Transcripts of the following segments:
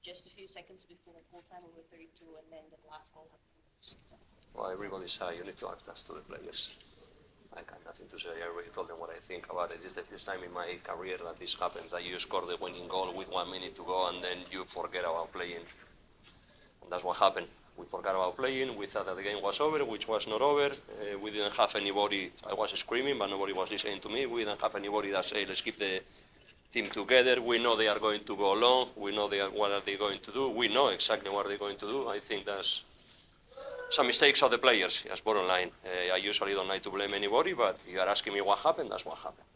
just a few seconds before full time, we were 32, and then the last goal happened. Well, everybody said you need to ask that to the players. I got nothing to say. I already told them what I think about it. It's the first time in my career that this happens, that you score the winning goal with 1 minute to go and then you forget about playing. And that's what happened. We forgot about playing. We thought that the game was over, which was not over. We didn't have anybody. I was screaming, but nobody was listening to me. We didn't have anybody that said, let's keep the team together. We know they are going to go long. We know what are they going to do. We know exactly what they're going to do. I think that's some mistakes of the players, yes, bottom line. I usually don't like to blame anybody, but if you are asking me what happened, that's what happened.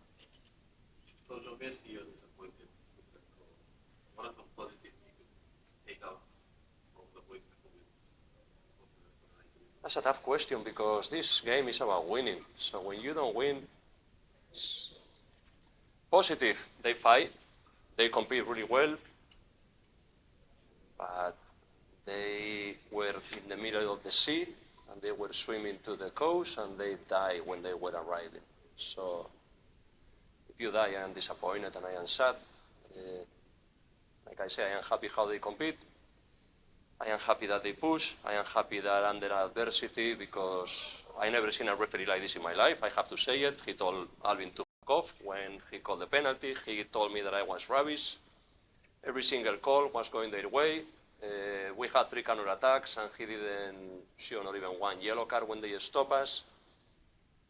Coach, obviously you're disappointed with that goal. What are some positives you could take out from the boys' performance? That's a tough question because this game is about winning. So when you don't win, it's positive. They fight, they compete really well, but they were in the middle of the sea and they were swimming to the coast and they died when they were arriving. So if you die, I am disappointed and I am sad. Like I say, I am happy how they compete. I am happy that they push. I am happy that under adversity, because I never seen a referee like this in my life. I have to say it. He told Alvin to fuck off when he called the penalty. He told me that I was rubbish. Every single call was going their way. We had 3 counter attacks and he didn't show not even 1 yellow card when they stopped us.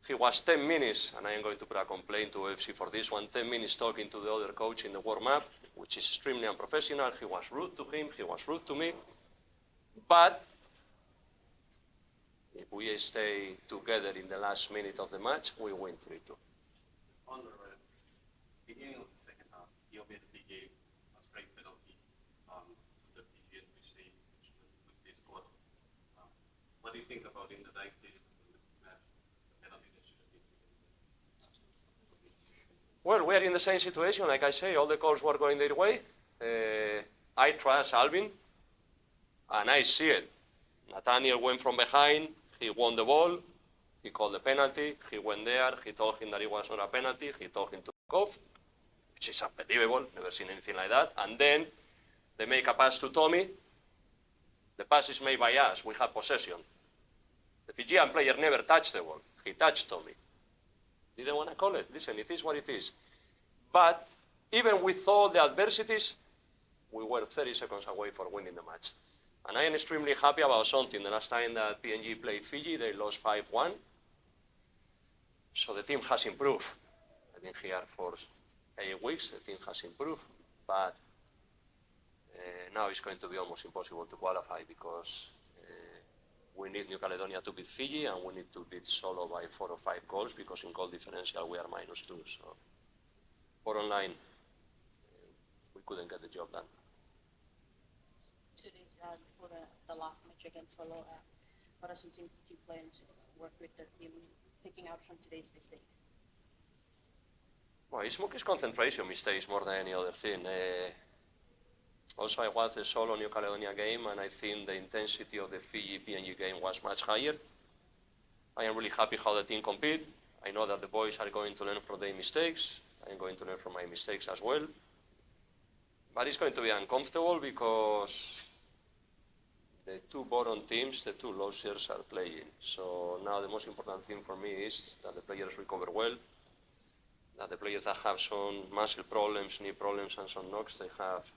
He was 10 minutes, and I am going to put a complaint to OFC for this one, 10 minutes talking to the other coach in the warm-up, which is extremely unprofessional. He was rude to him, he was rude to me. But if we stay together in the last minute of the match, we win 3-2. On the beginning of the second half, he obviously gave a straight penalty to the PNG, which they scored. What do you think about in the dying stages of the match, the penalty that should have been given? Well, we are in the same situation. Like I say, all the calls were going their way. I trust Alvin, and I see it. Nathaniel went from behind, he won the ball, he called the penalty, he went there, he told him that it was not a penalty, he told him to go off, which is unbelievable, never seen anything like that. And then they make a pass to Tommy. The pass is made by us, we had possession. The Fijian player never touched the ball, he touched Tommy. Didn't want to call it, listen, it is what it is. But even with all the adversities, we were 30 seconds away from winning the match. And I am extremely happy about something. The last time that PNG played Fiji, they lost 5-1. So the team has improved. I've been here for 8 weeks, the team has improved. But now it's going to be almost impossible to qualify because we need New Caledonia to beat Fiji and we need to beat Solo by 4 or 5 goals because in goal differential we are -2. So bottom line, we couldn't get the job done. 2 days before the last match against Solo, what are some things that you plan to work with the team, picking out from today's mistakes? Well, it's Mookie's concentration mistakes more than any other thing. Also, I watched the Solo New Caledonia game, and I think the intensity of the Fiji PNG game was much higher. I am really happy how the team compete. I know that the boys are going to learn from their mistakes. I am going to learn from my mistakes as well. But it's going to be uncomfortable because the 2 bottom teams, the 2 losers are playing. So now the most important thing for me is that the players recover well, that the players that have some muscle problems, knee problems, and some knocks, they have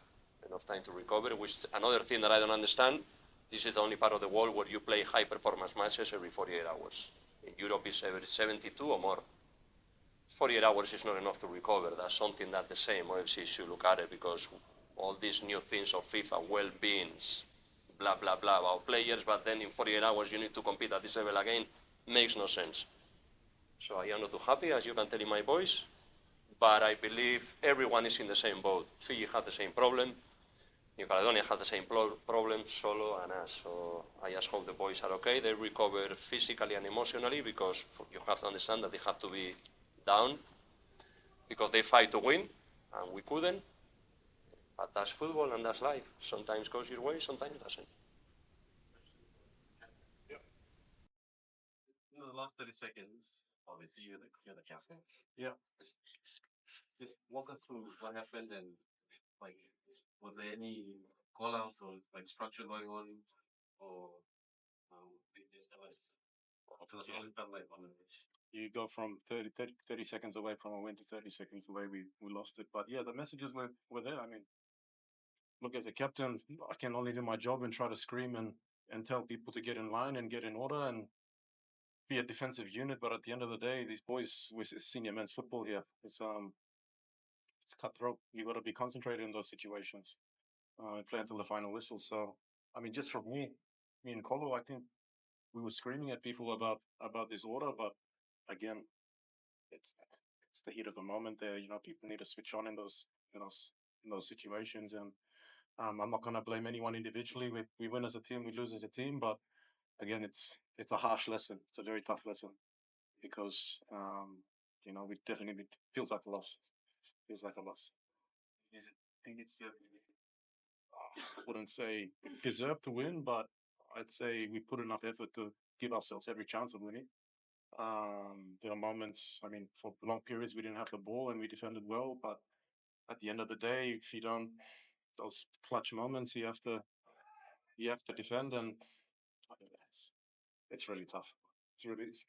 enough time to recover, which is another thing that I don't understand. This is the only part of the world where you play high-performance matches every 48 hours. In Europe, it's every 72 or more. 48 hours is not enough to recover. That's something that the same OFC should look at it, because all these new things of FIFA, well-beings, blah, blah, blah, about players, but then in 48 hours you need to compete at this level again, makes no sense. So I am not too happy, as you can tell in my voice, but I believe everyone is in the same boat. Fiji had the same problem, New Caledonia had the same problem, Solo and us. So I just hope the boys are okay. They recover physically and emotionally, because you have to understand that they have to be down, because they fight to win, and we couldn't. But that's football and that's life. Sometimes goes your way, sometimes it doesn't. Yeah. In the last 30 seconds, obviously you're the captain. Yeah. Just walk us through what happened, and like, was there any call outs or like structure going on, or is there less? You go from 30 seconds away from a win to 30 seconds away. We lost it. But yeah, the messages were there. I mean, look, as a captain, I can only do my job and try to scream and tell people to get in line and get in order and be a defensive unit. But at the end of the day, these boys with senior men's football here, it's cutthroat. You got to be concentrated in those situations. Play until the final whistle. So, I mean, just for me and Colo, I think we were screaming at people about this order, but again, it's the heat of the moment. There, people need to switch on in those situations, and I'm not going to blame anyone individually. We win as a team, we lose as a team, but again, it's a harsh lesson. It's a very tough lesson because we definitely feels like a loss. Feels like a loss. Is it? I think it's. I wouldn't say deserve to win, but I'd say we put enough effort to give ourselves every chance of winning. There are moments, I mean, for long periods we didn't have the ball and we defended well, but at the end of the day, if you don't, those clutch moments, you have to defend, and it's really tough.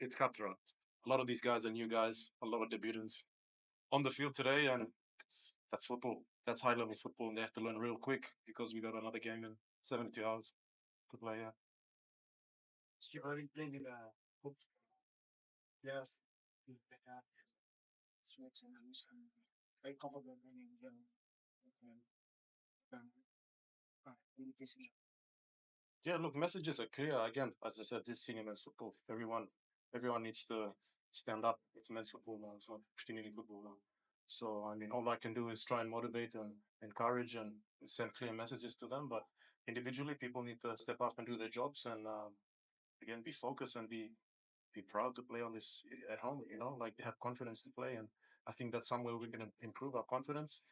It's cutthroat. A lot of these guys are new guys, a lot of debutants on the field today, and that's football. That's high level football, and they have to learn real quick because we got another game in 72 hours to play. Yeah. You've already played in yes, switch and very comfortable in communication. Yeah, look, messages are clear. Again, as I said, this senior men's football, everyone needs to stand up. It's men's football now, it's not community football now. So, I mean, all I can do is try and motivate and encourage and send clear messages to them. But individually, people need to step up and do their jobs and, again, be focused and be proud to play on this at home, like have confidence to play. And I think that's somewhere we're going to improve our confidence.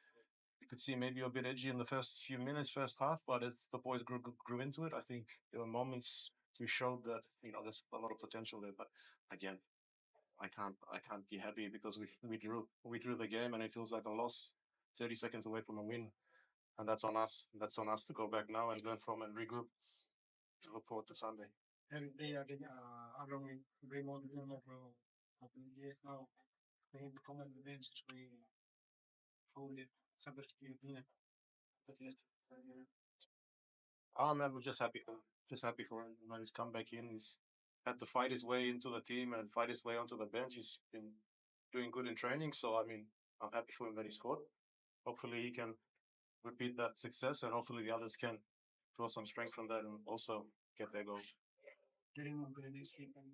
You could see maybe a bit edgy in the first few minutes, first half, but as the boys grew into it, I think there were moments we showed that there's a lot of potential there. But again, I can't be happy because we drew the game and it feels like a loss, 30 seconds away from a win, and that's on us. That's on us to go back now and learn from and regroup. Look forward to Sunday. And they again, along with Raymond Leonard, couple of years now, they become an event we hold it. Somebody that's it. I'm just happy for him. When he's come back in, he's had to fight his way into the team and fight his way onto the bench. He's been doing good in training, so I mean, I'm happy for him that he scored. Hopefully, he can repeat that success, and hopefully, the others can draw some strength from that and also get their goals. Getting on to the next week and